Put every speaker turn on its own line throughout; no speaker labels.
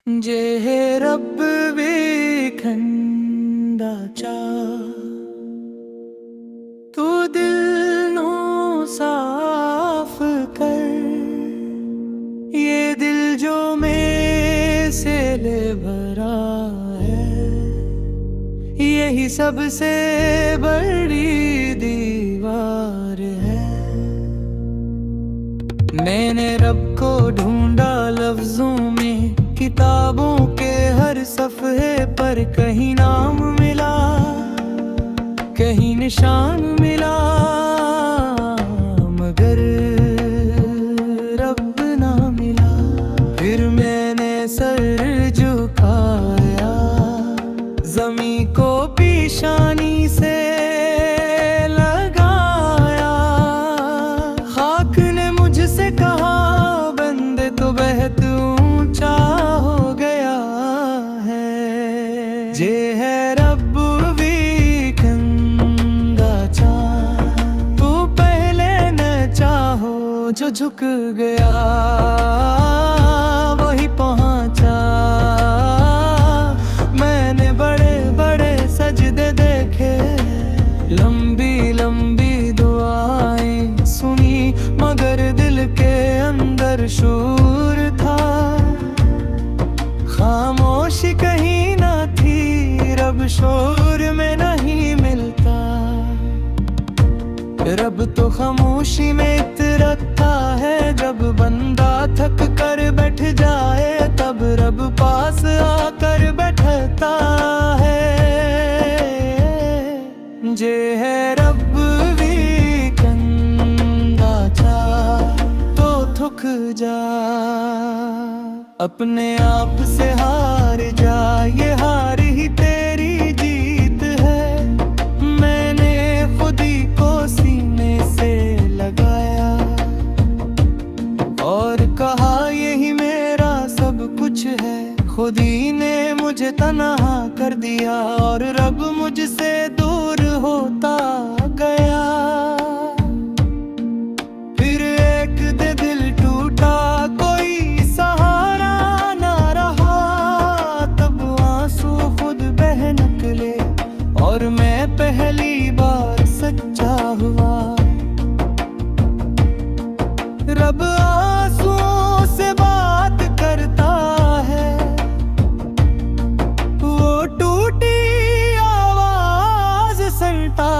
जे है रब वेखंदा चा तू दिल नू साफ कर। ये दिल जो में से ले भरा है, यही सबसे बड़ी दीवार है। मैंने रब को ढूंढा लफ्जों में, किताबों के हर सफ़हे पर। कहीं नाम मिला, कहीं निशान मिला, मगर रब ना मिला। फिर मैंने सर झुकाया, ज़मीं को पेशानी से लगाया। खाक ने मुझसे कहा, बंदे तो बहुत ऊंचा हो गया है। जे है रब वेखंदा चा तू पहले न चाहो, जो झुक गया वही पहुंचा। मैंने बड़े बड़े सजदे देखे, लंबी लंबी दुआएं सुनी, मगर दिल के अंदर शूर था। खामोशी कहीं ना थी, रब शोर में नहीं मिलता। रब तो खामोशी में इतरता है, जब बंदा थक कर बैठ जाए, तब रब पास आकर बैठता है। जे है रब वेखंदा चा तो थक जा, अपने आप से हार जा। ये हार ही तेरी जीत है। मैंने खुद ही को सीने से लगाया और कहा, यही मेरा सब कुछ है। खुद ही ने मुझे तन्हा कर दिया और रब मुझसे दूर होता गया। फिर एक दे दिल टूटा, कोई सहारा ना रहा। तब आंसू खुद बह निकले और मैं पहली बार सच्चा हुआ। रब आंसुओं से बात करता है, वो टूटी आवाज सुनता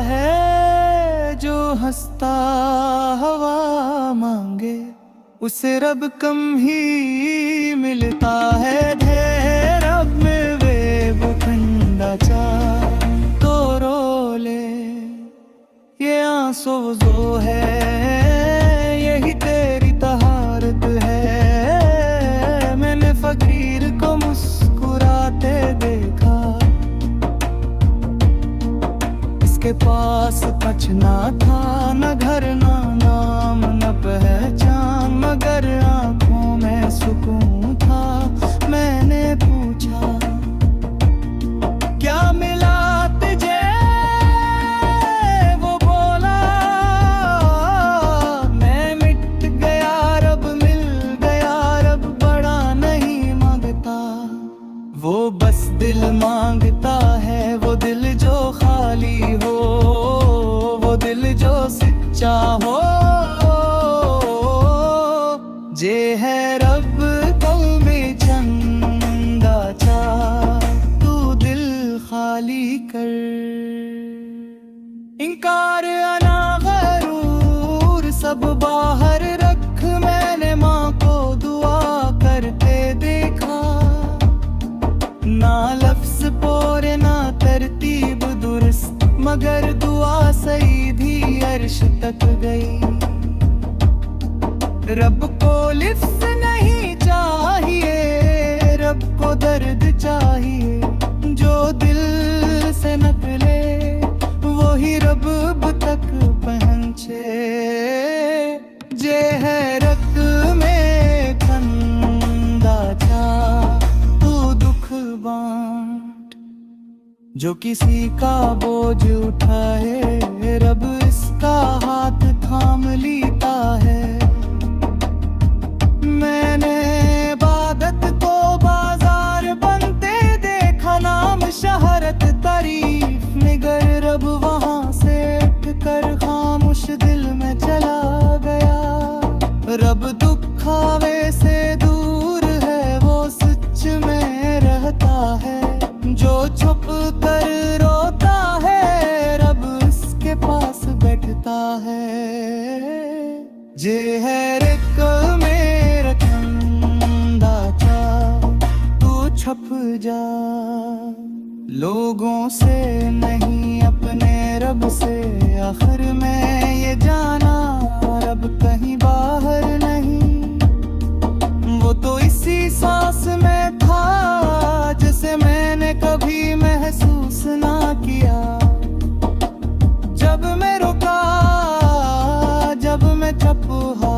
है। जो हंसता हवा मांगे, उसे रब कम ही मिलता है। ढेर रब में वेखंदा चा तो रो ले, ये आंसू जो है, यही तेरी तहारत है। मैंने फकीर को मुस्कुराते देखा, इसके पास कुछ ना था, न घर ना नाम न पहचान, मगर आंखों में सुकून था। मैंने पूछा, क्या मिला तुझे? वो बोला, मैं मिट गया, रब मिल गया। रब बड़ा नहीं मांगता, वो बस दिल मांगता है। वो दिल जो खाली हो, वो दिल जो सच्चा हो। जे है रब वेखंदा चा तू दिल खाली कर। इनकार अना गरूर सब बाहर रख, मैंने माँ को दुआ करते देखा। ना लफ्ज पोरे ना तरतीब दुरुस्त, मगर दुआ सीधी अर्श तक गई। रब को लिफ्ज नहीं चाहिए, रब को दर्द चाहिए। जो दिल से निकले वही रब तक पहुँचे। जे है रग में खंदा चा तू दुख बांट, जो किसी का बोझ उठाए, रब इसका हाथ थाम लेता है। मैंने इबादत को रब दुखावे से दूर है, वो सच में रहता है। जो छुप कर रोता है, रब उसके पास बैठता है। जे है रिक में रखंदा चा, तू छप जा। लोगों से नहीं अपने रब से, आखिर में ये जाना रब कहीं बाहर नहीं। वो तो इसी सांस में था जिसे मैंने कभी महसूस ना किया। जब मैं रुका, जब मैं चुप हा,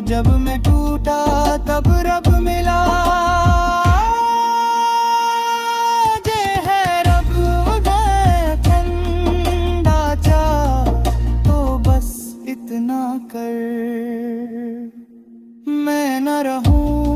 जब मैं टूटा तब रब मिला। जे है रब उधर ठंडा चा, तो बस इतना कर, मैं न रहूं